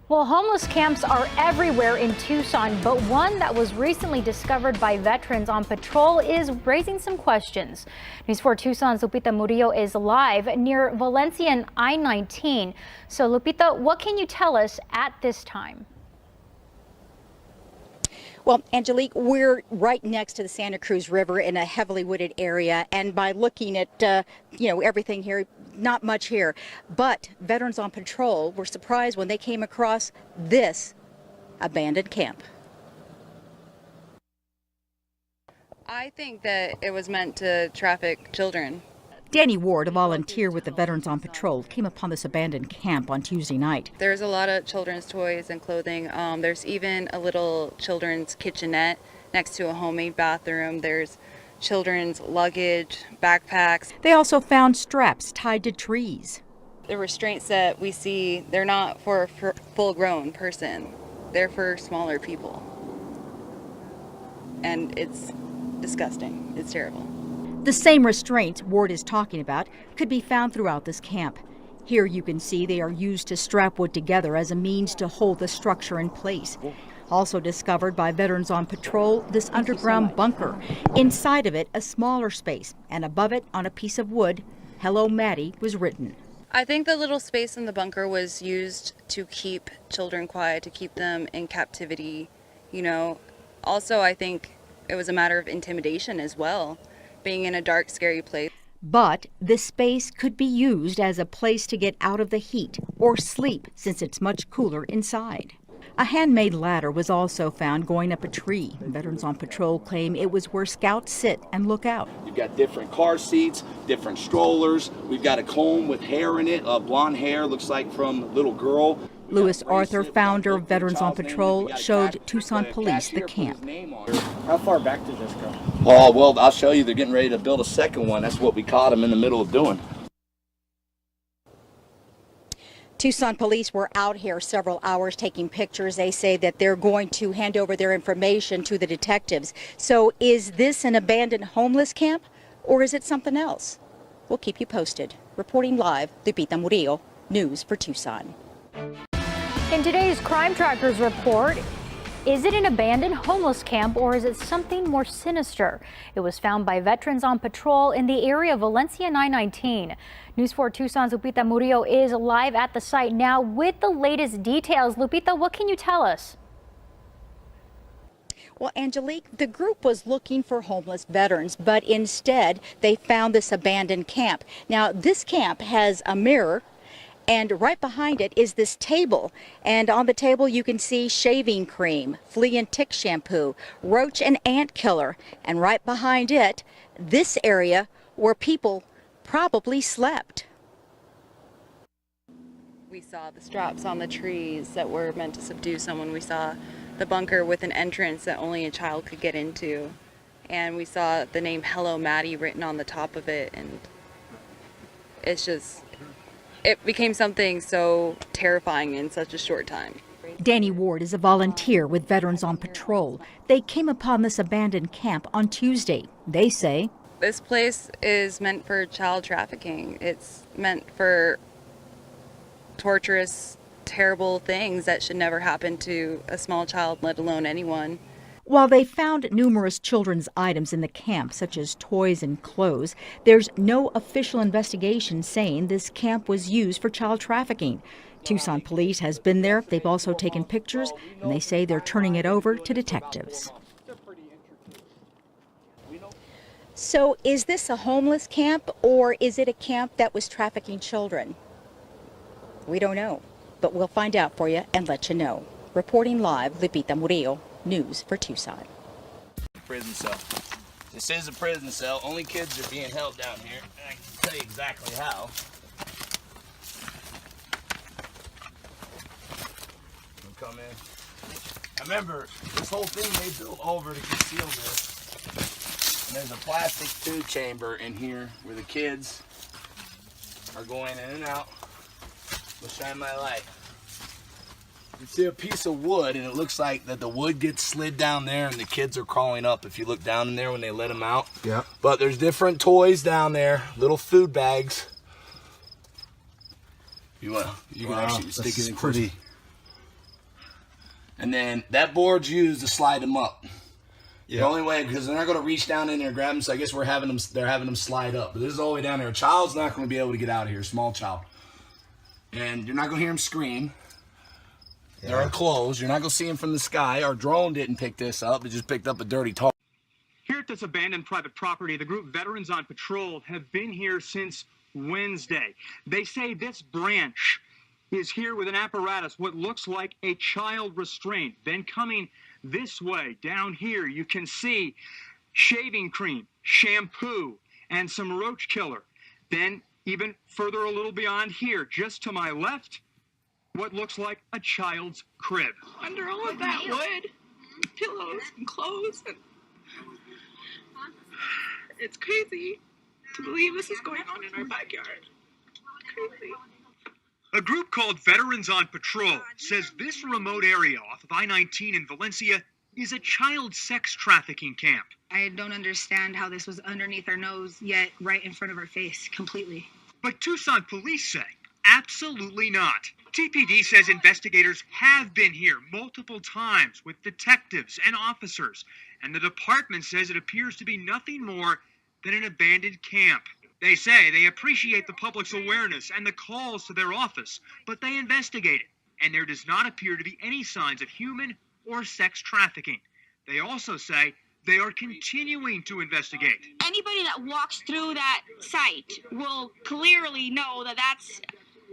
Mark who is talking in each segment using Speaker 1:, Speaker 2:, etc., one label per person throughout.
Speaker 1: Well, homeless camps are everywhere in Tucson, but one that was recently discovered by veterans on patrol is raising some questions. News 4 Tucson's Lupita Murillo is live near Valencia and I-19. So, Lupita, what can you tell us at this time?
Speaker 2: Well, Angelique, we're right next to the Santa Cruz River in a heavily wooded area, and by looking at, everything here, not much here. But veterans on patrol were surprised when they came across this abandoned camp.
Speaker 3: I think that it was meant to traffic children.
Speaker 2: Danny Ward, a volunteer with the Veterans on Patrol, came upon this abandoned camp on Tuesday night.
Speaker 3: There's a lot of children's toys and clothing. There's even a little children's kitchenette next to a homemade bathroom. There's children's luggage, backpacks.
Speaker 2: They also found straps tied to trees.
Speaker 3: The restraints that we see, they're not for a full-grown person. They're for smaller people. And it's disgusting. It's terrible.
Speaker 2: The same restraints Ward is talking about could be found throughout this camp. Here you can see they are used to strap wood together as a means to hold the structure in place. Also discovered by Veterans on Patrol, this underground bunker. Inside of it, a smaller space, and above it, on a piece of wood, "Hello, Maddie" was written.
Speaker 3: I think the little space in the bunker was used to keep children quiet, to keep them in captivity, Also, I think it was a matter of intimidation as well, being in a dark, scary place.
Speaker 2: But this space could be used as a place to get out of the heat or sleep, since it's much cooler inside. A handmade ladder was also found going up a tree. Veterans on Patrol claim it was where scouts sit and look out.
Speaker 4: You've got different car seats, different strollers. We've got a comb with hair in it, blonde hair, looks like from a little girl.
Speaker 2: Lewis Arthur, founder of Veterans on Patrol, showed Tucson police the camp.
Speaker 5: How far back did this go?
Speaker 4: Oh, well, I'll show you. They're getting ready to build a second one. That's what we caught them in the middle of doing.
Speaker 2: Tucson police were out here several hours taking pictures. They say that they're going to hand over their information to the detectives. So is this an abandoned homeless camp, or is it something else? We'll keep you posted. Reporting live, Lupita Murillo, News for Tucson.
Speaker 1: In today's Crime Trackers report, is it an abandoned homeless camp or is it something more sinister? It was found by Veterans on Patrol in the area of Valencia and I-19. News 4 Tucson's Lupita Murillo is live at the site now with the latest details. Lupita, what can you tell us?
Speaker 2: Well, Angelique, the group was looking for homeless veterans, but instead they found this abandoned camp. Now, this camp has a mirror, and right behind it is this table. And on the table you can see shaving cream, flea and tick shampoo, roach and ant killer. And right behind it, this area where people probably slept.
Speaker 3: We saw the straps on the trees that were meant to subdue someone. We saw the bunker with an entrance that only a child could get into. And we saw the name Hello Maddie written on the top of it. And it became something so terrifying in such a short time.
Speaker 2: Danny Ward is a volunteer with Veterans on Patrol. They came upon this abandoned camp on Tuesday. They say,
Speaker 3: this place is meant for child trafficking. It's meant for torturous, terrible things that should never happen to a small child, let alone anyone.
Speaker 2: While they found numerous children's items in the camp, such as toys and clothes, there's no official investigation saying this camp was used for child trafficking. Tucson police has been there. They've also taken pictures, and they say they're turning it over to detectives. So is this a homeless camp, or is it a camp that was trafficking children? We don't know, but we'll find out for you and let you know. Reporting live, Lupita Murillo, News for Tucson.
Speaker 4: Prison cell. This is a prison cell. Only kids are being held down here. I can tell you exactly how. Come in. I remember this whole thing they built over to conceal this. And there's a plastic tube chamber in here where the kids are going in and out. We'll shine my light. You see a piece of wood, and it looks like that the wood gets slid down there, and the kids are crawling up. If you look down in there when they let them out.
Speaker 5: Yeah.
Speaker 4: But there's different toys down there, little food bags. You can actually stick it in. And then that board's used to slide them up.
Speaker 6: Yeah.
Speaker 4: The only way, because they're not going to reach down in there and grab them, so I guess they're having them slide up. But this is all the way down there. A child's not going to be able to get out of here, a small child. And you're not going to hear them scream. Yeah. They're enclosed. You're not going to see them from the sky. Our drone didn't pick this up. It just picked up a dirty tar.
Speaker 7: Here at this abandoned private property, the group Veterans on Patrol have been here since Wednesday. They say this branch is here with an apparatus, what looks like a child restraint. Then coming this way, down here, you can see shaving cream, shampoo, and some roach killer. Then even further a little beyond here, just to my left, what looks like a child's crib.
Speaker 8: Under all of that wood, pillows and clothes, and it's crazy to believe this is going on in our backyard. Crazy.
Speaker 7: A group called Veterans on Patrol says this remote area off of I-19 in Valencia is a child sex trafficking camp.
Speaker 8: I don't understand how this was underneath our nose, yet right in front of our face, completely.
Speaker 7: But Tucson police say absolutely not. TPD says investigators have been here multiple times with detectives and officers, and the department says it appears to be nothing more than an abandoned camp. They say they appreciate the public's awareness and the calls to their office, but they investigate it, and there does not appear to be any signs of human or sex trafficking. They also say they are continuing to investigate.
Speaker 9: Anybody that walks through that site will clearly know that that's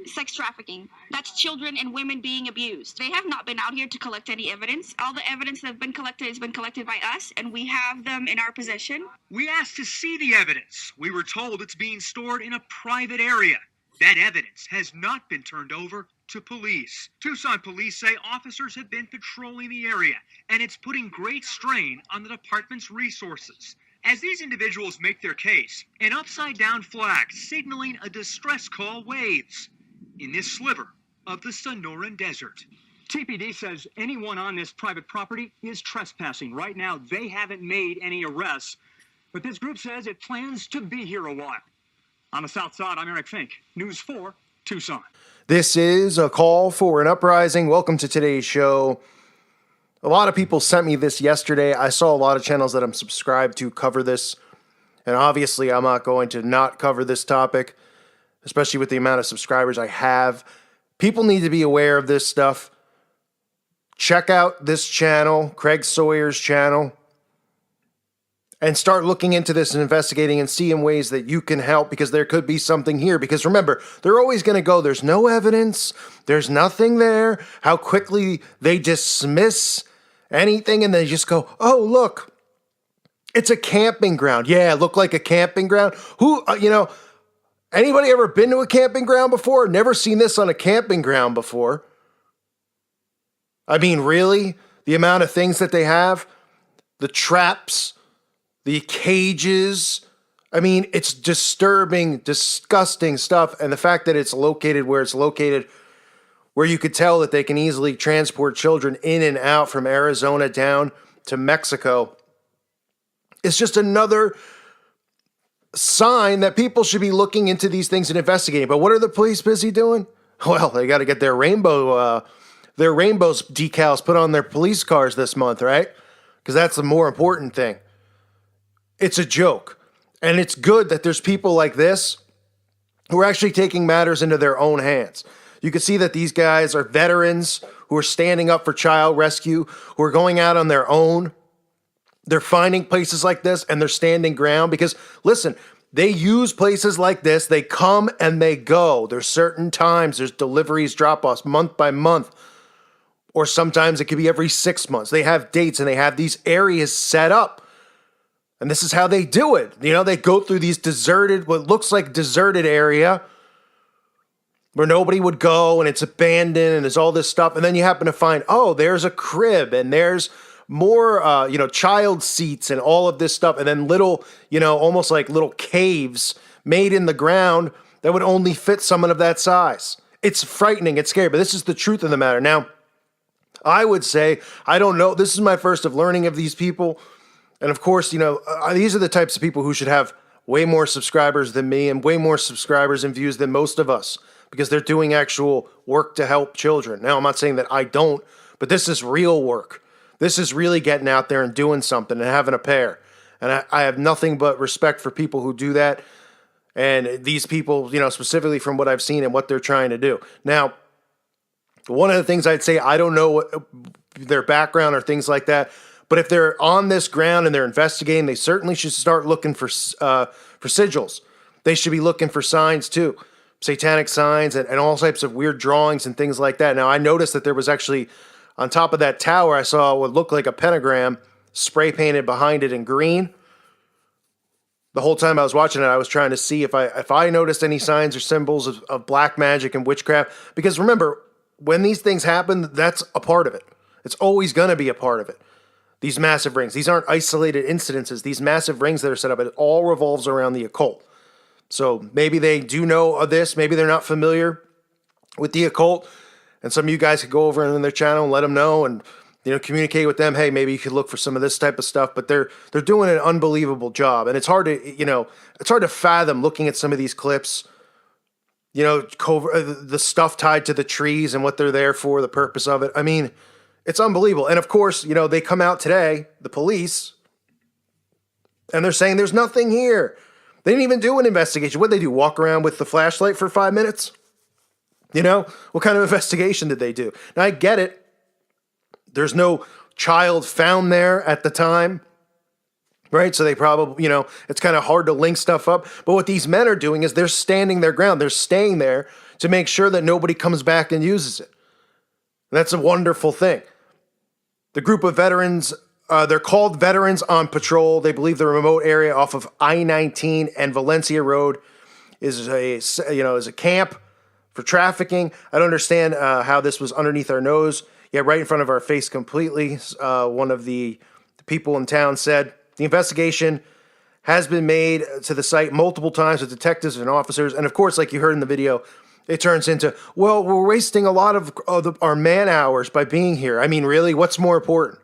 Speaker 9: sex trafficking. That's children and women being abused. They have not been out here to collect any evidence. All the evidence that have been collected has been collected by us, and we have them in our possession.
Speaker 7: We asked to see the evidence. We were told it's being stored in a private area. That evidence has not been turned over to police. Tucson police say officers have been patrolling the area, and it's putting great strain on the department's resources. As these individuals make their case, an upside-down flag signaling a distress call waves in this sliver of the Sonoran Desert. TPD says anyone on this private property is trespassing. Right now, they haven't made any arrests, but this group says it plans to be here a while. On the South Side, I'm Eric Fink, News 4, Tucson.
Speaker 6: This is a call for an uprising. Welcome to today's show. A lot of people sent me this yesterday. I saw a lot of channels that I'm subscribed to cover this, and obviously I'm not going to not cover this topic, especially with the amount of subscribers I have. People need to be aware of this stuff. Check out this channel, Craig Sawyer's channel, and start looking into this and investigating and seeing ways that you can help, because there could be something here. Because remember, they're always going to go, there's no evidence, there's nothing there. How quickly they dismiss anything and they just go, oh, look, it's a camping ground. Yeah, it looked like a camping ground. Who, anybody ever been to a camping ground before? Never seen this on a camping ground before. I mean, really? The amount of things that they have, the traps, the cages. I mean, it's disturbing, disgusting stuff. And the fact that it's located where it's located, where you could tell that they can easily transport children in and out from Arizona down to Mexico, is just another sign that people should be looking into these things and investigating. But what are the police busy doing? Well, they got to get their rainbows decals put on their police cars this month, right? Because that's the more important thing. It's a joke. And it's good that there's people like this who are actually taking matters into their own hands. You can see that these guys are veterans who are standing up for child rescue, who are going out on their own. They're finding places like this and they're standing ground because, listen, they use places like this. They come and they go. There's certain times, there's deliveries, drop-offs, month by month, or sometimes it could be every 6 months. They have dates and they have these areas set up. And this is how they do it. They go through these deserted, what looks like deserted area where nobody would go and it's abandoned and there's all this stuff. And then you happen to find, oh, there's a crib and there's more, child seats and all of this stuff. And then little, almost like little caves made in the ground that would only fit someone of that size. It's frightening. It's scary, but this is the truth of the matter. Now, I would say, I don't know. This is my first of learning of these people. And of course, these are the types of people who should have way more subscribers than me and way more subscribers and views than most of us, because they're doing actual work to help children. Now, I'm not saying that I don't, But this is real work. This is really getting out there and doing something and having a pair. And I have nothing but respect for people who do that. And these people, specifically from what I've seen and what they're trying to do. Now, one of the things I'd say, I don't know what their background or things like that, but if they're on this ground and they're investigating, they certainly should start looking for sigils. They should be looking for signs too, satanic signs and all types of weird drawings and things like that. Now, I noticed that there was actually, on top of that tower, I saw what looked like a pentagram spray painted behind it in green. The whole time I was watching it, I was trying to see if I noticed any signs or symbols of black magic and witchcraft. Because remember, when these things happen, that's a part of it. It's always going to be a part of it. These massive rings. These aren't isolated incidences. These massive rings that are set up, it all revolves around the occult. So maybe they do know of this. Maybe they're not familiar with the occult. And some of you guys could go over in their channel and let them know and communicate with them. Hey, maybe you could look for some of this type of stuff. But they're doing an unbelievable job. And it's hard to fathom looking at some of these clips. The stuff tied to the trees and what they're there for, the purpose of it. I mean, it's unbelievable. And of course, they come out today, the police, and they're saying there's nothing here. They didn't even do an investigation. What'd they do? Walk around with the flashlight for 5 minutes? What kind of investigation did they do? Now, I get it. There's no child found there at the time. Right? So they probably, it's kind of hard to link stuff up. But what these men are doing is they're standing their ground. They're staying there to make sure that nobody comes back and uses it. And that's a wonderful thing. The group of veterans, they're called Veterans on Patrol. They believe the remote area off of I-19 and Valencia Road is a camp for trafficking. I don't understand how this was underneath our nose. Yeah, right in front of our face completely. One of the people in town said, the investigation has been made to the site multiple times with detectives and officers. And of course, like you heard in the video, it turns into, well, we're wasting a lot of our man hours by being here. I mean, really, what's more important?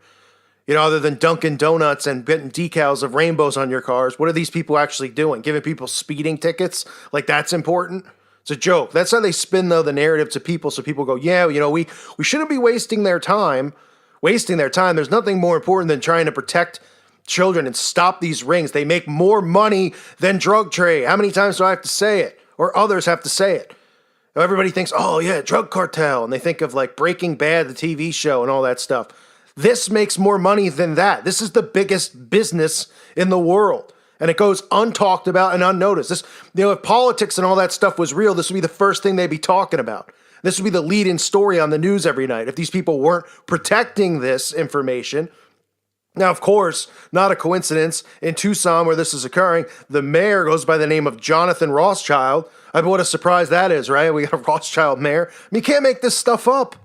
Speaker 6: Other than Dunkin' Donuts and getting decals of rainbows on your cars, what are these people actually doing? Giving people speeding tickets? Like that's important? It's a joke. That's how they spin, though, the narrative to people. So people go, yeah, we shouldn't be wasting their time. There's nothing more important than trying to protect children and stop these rings. They make more money than drug trade. How many times do I have to say it? Or others have to say it? Everybody thinks, oh yeah, drug cartel. And they think of like Breaking Bad, the TV show and all that stuff. This makes more money than that. This is the biggest business in the world. And it goes untalked about and unnoticed. If politics and all that stuff was real, this would be the first thing they'd be talking about. This would be the lead-in story on the news every night if these people weren't protecting this information. Now, of course, not a coincidence, in Tucson where this is occurring, the mayor goes by the name of Jonathan Rothschild. I mean, what a surprise that is, right? We got a Rothschild mayor. I mean, you can't make this stuff up.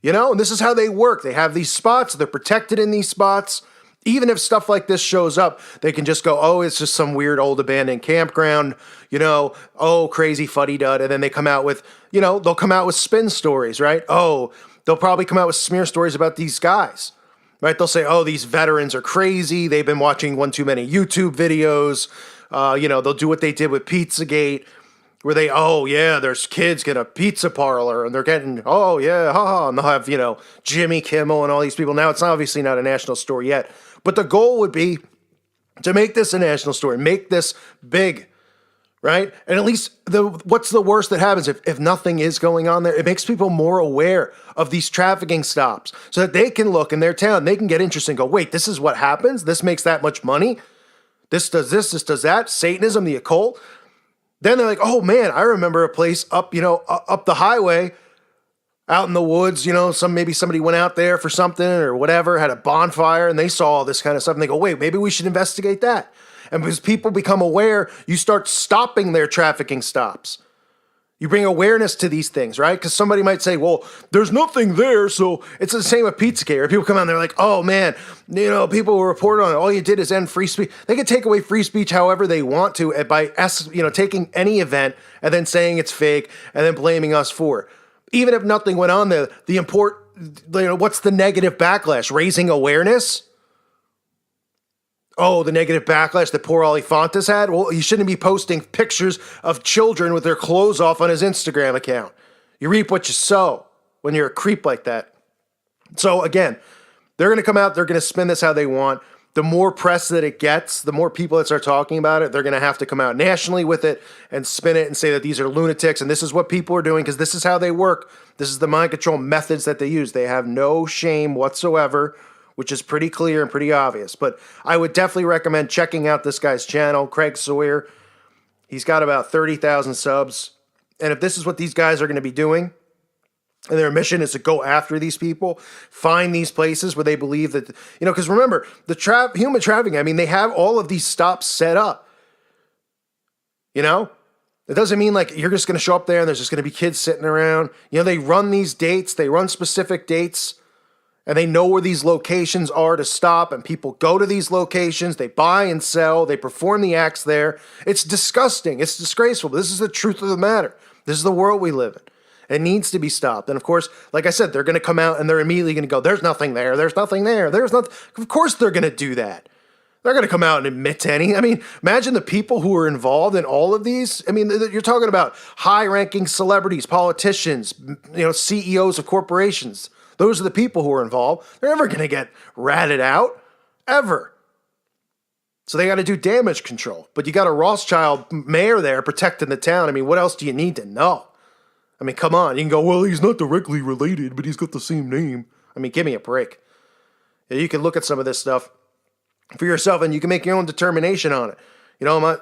Speaker 6: And this is how they work. They have these spots. They're protected in these spots. Even if stuff like this shows up, they can just go, oh, it's just some weird old abandoned campground, crazy fuddy-dud. And then they come out with, they'll come out with spin stories, right? Oh, they'll probably come out with smear stories about these guys. Right? They'll say, oh, these veterans are crazy. They've been watching one too many YouTube videos. They'll do what they did with Pizzagate, where there's kids get a pizza parlor and they're getting, oh, yeah, haha. And they'll have, Jimmy Kimmel and all these people. Now, it's obviously not a national story yet. But the goal would be to make this a national story, make this big. Right? And at least what's the worst that happens if nothing is going on there? It makes people more aware of these trafficking stops so that they can look in their town. They can get interested and go, wait, this is what happens? This makes that much money? This does this does that? Satanism, the occult? Then they're like, oh man, I remember a place up, up the highway out in the woods, maybe somebody went out there for something or whatever, had a bonfire and they saw all this kind of stuff and they go, wait, maybe we should investigate that. And because people become aware, you start stopping their trafficking stops. You bring awareness to these things, right? Because somebody might say, well, there's nothing there, so it's the same with Pizzagate. Or people come out and they're like, oh man, people will report on it. All you did is end free speech. They can take away free speech however they want to by taking any event and then saying it's fake and then blaming us for it. Even if nothing went on there, what's the negative backlash? Raising awareness? Oh, the negative backlash that poor Alifantes had? Well, he shouldn't be posting pictures of children with their clothes off on his Instagram account. You reap what you sow when you're a creep like that. So again, they're going to come out, they're going to spin this how they want. The more press that it gets, the more people that start talking about it, they're going to have to come out nationally with it and spin it and say that these are lunatics and this is what people are doing because this is how they work. This is the mind control methods that they use. They have no shame whatsoever, which is pretty clear and pretty obvious. But I would definitely recommend checking out this guy's channel, Craig Sawyer. He's got about 30,000 subs. And if this is what these guys are going to be doing, and their mission is to go after these people, find these places where they believe that, because remember, the human trafficking, I mean, they have all of these stops set up. It doesn't mean like you're just going to show up there and there's just going to be kids sitting around. They run these dates, they run specific dates, and they know where these locations are to stop, and people go to these locations, they buy and sell, they perform the acts there. It's disgusting. It's disgraceful. But this is the truth of the matter. This is the world we live in. It needs to be stopped. And of course, like I said, they're going to come out and they're immediately going to go, there's nothing there. There's nothing there. There's nothing. Of course they're going to do that. They're going to come out and admit to any. I mean, imagine the people who are involved in all of these. I mean, you're talking about high-ranking celebrities, politicians, CEOs of corporations. Those are the people who are involved. They're never going to get ratted out, ever. So they got to do damage control. But you got a Rothschild mayor there protecting the town. I mean, what else do you need to know? I mean, come on. You can go, well, he's not directly related, but he's got the same name. I mean, give me a break. Yeah, you can look at some of this stuff for yourself, and you can make your own determination on it. I'm at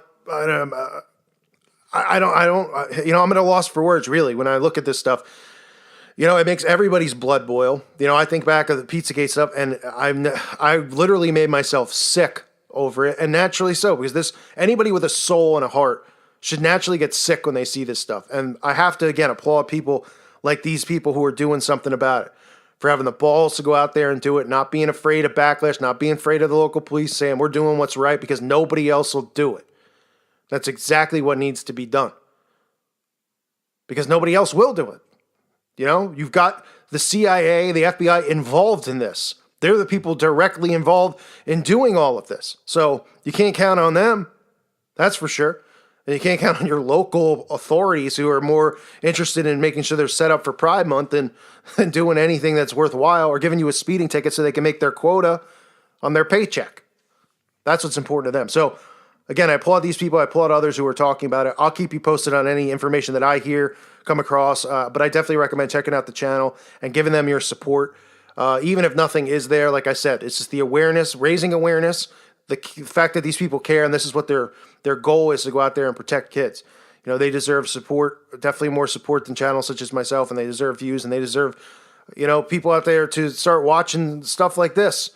Speaker 6: a loss for words, really, when I look at this stuff. It makes everybody's blood boil. I think back of the Pizzagate stuff, and I literally made myself sick over it, and naturally so, because anybody with a soul and a heart should naturally get sick when they see this stuff. And I have to, again, applaud people like these people who are doing something about it, for having the balls to go out there and do it, not being afraid of backlash, not being afraid of the local police saying we're doing what's right because nobody else will do it. That's exactly what needs to be done. Because nobody else will do it. You've got the CIA, the FBI involved in this. They're the people directly involved in doing all of this. So you can't count on them. That's for sure. And you can't count on your local authorities who are more interested in making sure they're set up for Pride Month than doing anything that's worthwhile or giving you a speeding ticket so they can make their quota on their paycheck. That's what's important to them. So, again, I applaud these people. I applaud others who are talking about it. I'll keep you posted on any information that I hear, come across. But I definitely recommend checking out the channel and giving them your support. Even if nothing is there, like I said, it's just the awareness, raising awareness, the fact that these people care, and this is what their goal is, to go out there and protect kids. They deserve support, definitely more support than channels such as myself, and they deserve views, and they deserve, people out there to start watching stuff like this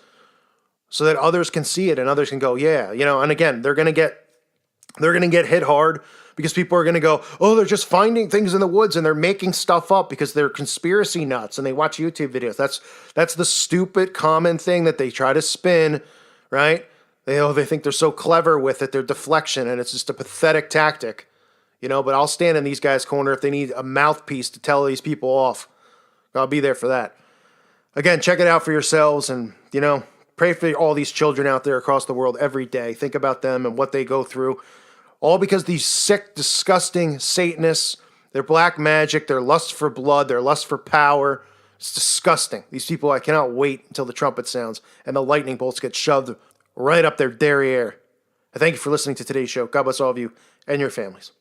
Speaker 6: so that others can see it and others can go, yeah, and again, they're going to get hit hard because people are going to go, oh, they're just finding things in the woods and they're making stuff up because they're conspiracy nuts and they watch YouTube videos. That's the stupid common thing that they try to spin, right? They think they're so clever with it, their deflection, and it's just a pathetic tactic, but I'll stand in these guys' corner if they need a mouthpiece to tell these people off. I'll be there for that. Again, check it out for yourselves, and, pray for all these children out there across the world every day. Think about them and what they go through, all because these sick, disgusting Satanists, their black magic, their lust for blood, their lust for power, it's disgusting. These people, I cannot wait until the trumpet sounds and the lightning bolts get shoved right up their derriere. I thank you for listening to today's show. God bless all of you and your families.